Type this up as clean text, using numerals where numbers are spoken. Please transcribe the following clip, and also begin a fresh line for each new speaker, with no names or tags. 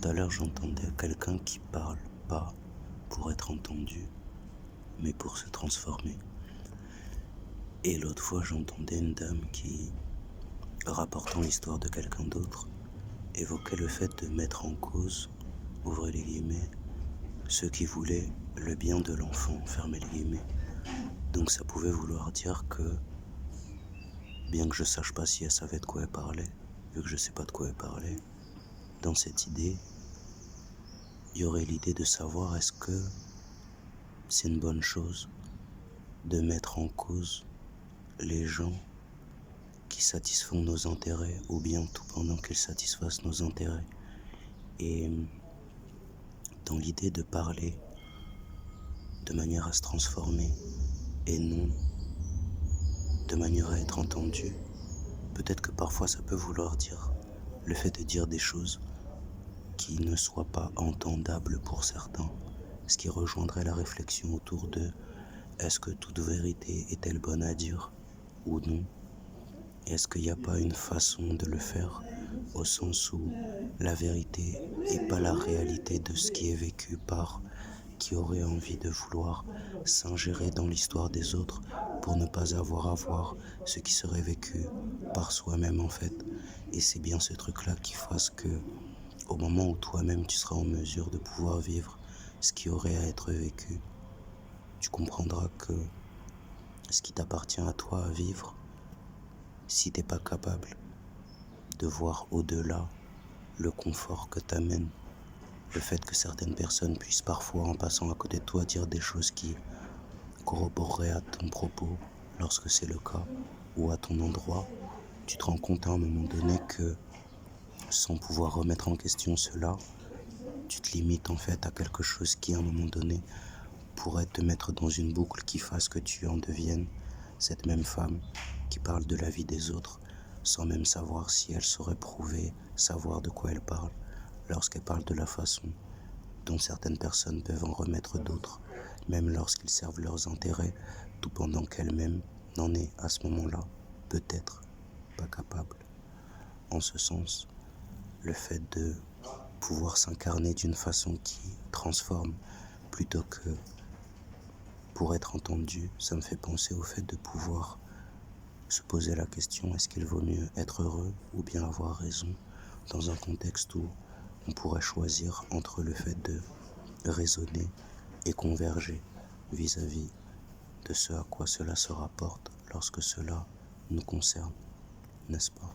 à l'heure, j'entendais quelqu'un qui parle pas pour être entendu, mais pour se transformer. Et l'autre fois, j'entendais une dame qui, rapportant l'histoire de quelqu'un d'autre, évoquait le fait de mettre en cause, ouvrez les guillemets, ceux qui voulaient le bien de l'enfant, fermez les guillemets. Donc ça pouvait vouloir dire que, bien que je sache pas si elle savait de quoi elle parlait, vu que je sais pas de quoi elle parlait, dans cette idée, il y aurait l'idée de savoir est-ce que c'est une bonne chose de mettre en cause les gens qui satisfont nos intérêts ou bien tout pendant qu'ils satisfassent nos intérêts. Et dans l'idée de parler de manière à se transformer et non de manière à être entendu, peut-être que parfois ça peut vouloir dire le fait de dire des choses qui ne soient pas entendables pour certains, ce qui rejoindrait la réflexion autour de est-ce que toute vérité est-elle bonne à dire ou non? Est-ce qu'il n'y a pas une façon de le faire au sens où la vérité n'est pas la réalité de ce qui est vécu par qui aurait envie de vouloir s'ingérer dans l'histoire des autres pour ne pas avoir à voir ce qui serait vécu par soi-même en fait. Et c'est bien ce truc-là qui fasse que au moment où toi-même tu seras en mesure de pouvoir vivre ce qui aurait à être vécu, tu comprendras que ce qui t'appartient à toi à vivre, si t'es pas capable de voir au-delà le confort que t'amène le fait que certaines personnes puissent parfois, en passant à côté de toi, dire des choses qui corroboreraient à ton propos, lorsque c'est le cas, ou à ton endroit, tu te rends compte à un moment donné que, sans pouvoir remettre en question cela, tu te limites en fait à quelque chose qui, à un moment donné, pourrait te mettre dans une boucle qui fasse que tu en deviennes cette même femme qui parle de la vie des autres, sans même savoir si elle saurait prouver, savoir de quoi elle parle, lorsqu'elle parle de la façon dont certaines personnes peuvent en remettre d'autres, même lorsqu'ils servent leurs intérêts, tout pendant qu'elle-même n'en est à ce moment-là peut-être pas capable. En ce sens, le fait de pouvoir s'incarner d'une façon qui transforme plutôt que pour être entendu, ça me fait penser au fait de pouvoir se poser la question est-ce qu'il vaut mieux être heureux ou bien avoir raison dans un contexte où on pourrait choisir entre le fait de raisonner et converger vis-à-vis de ce à quoi cela se rapporte lorsque cela nous concerne, n'est-ce pas ?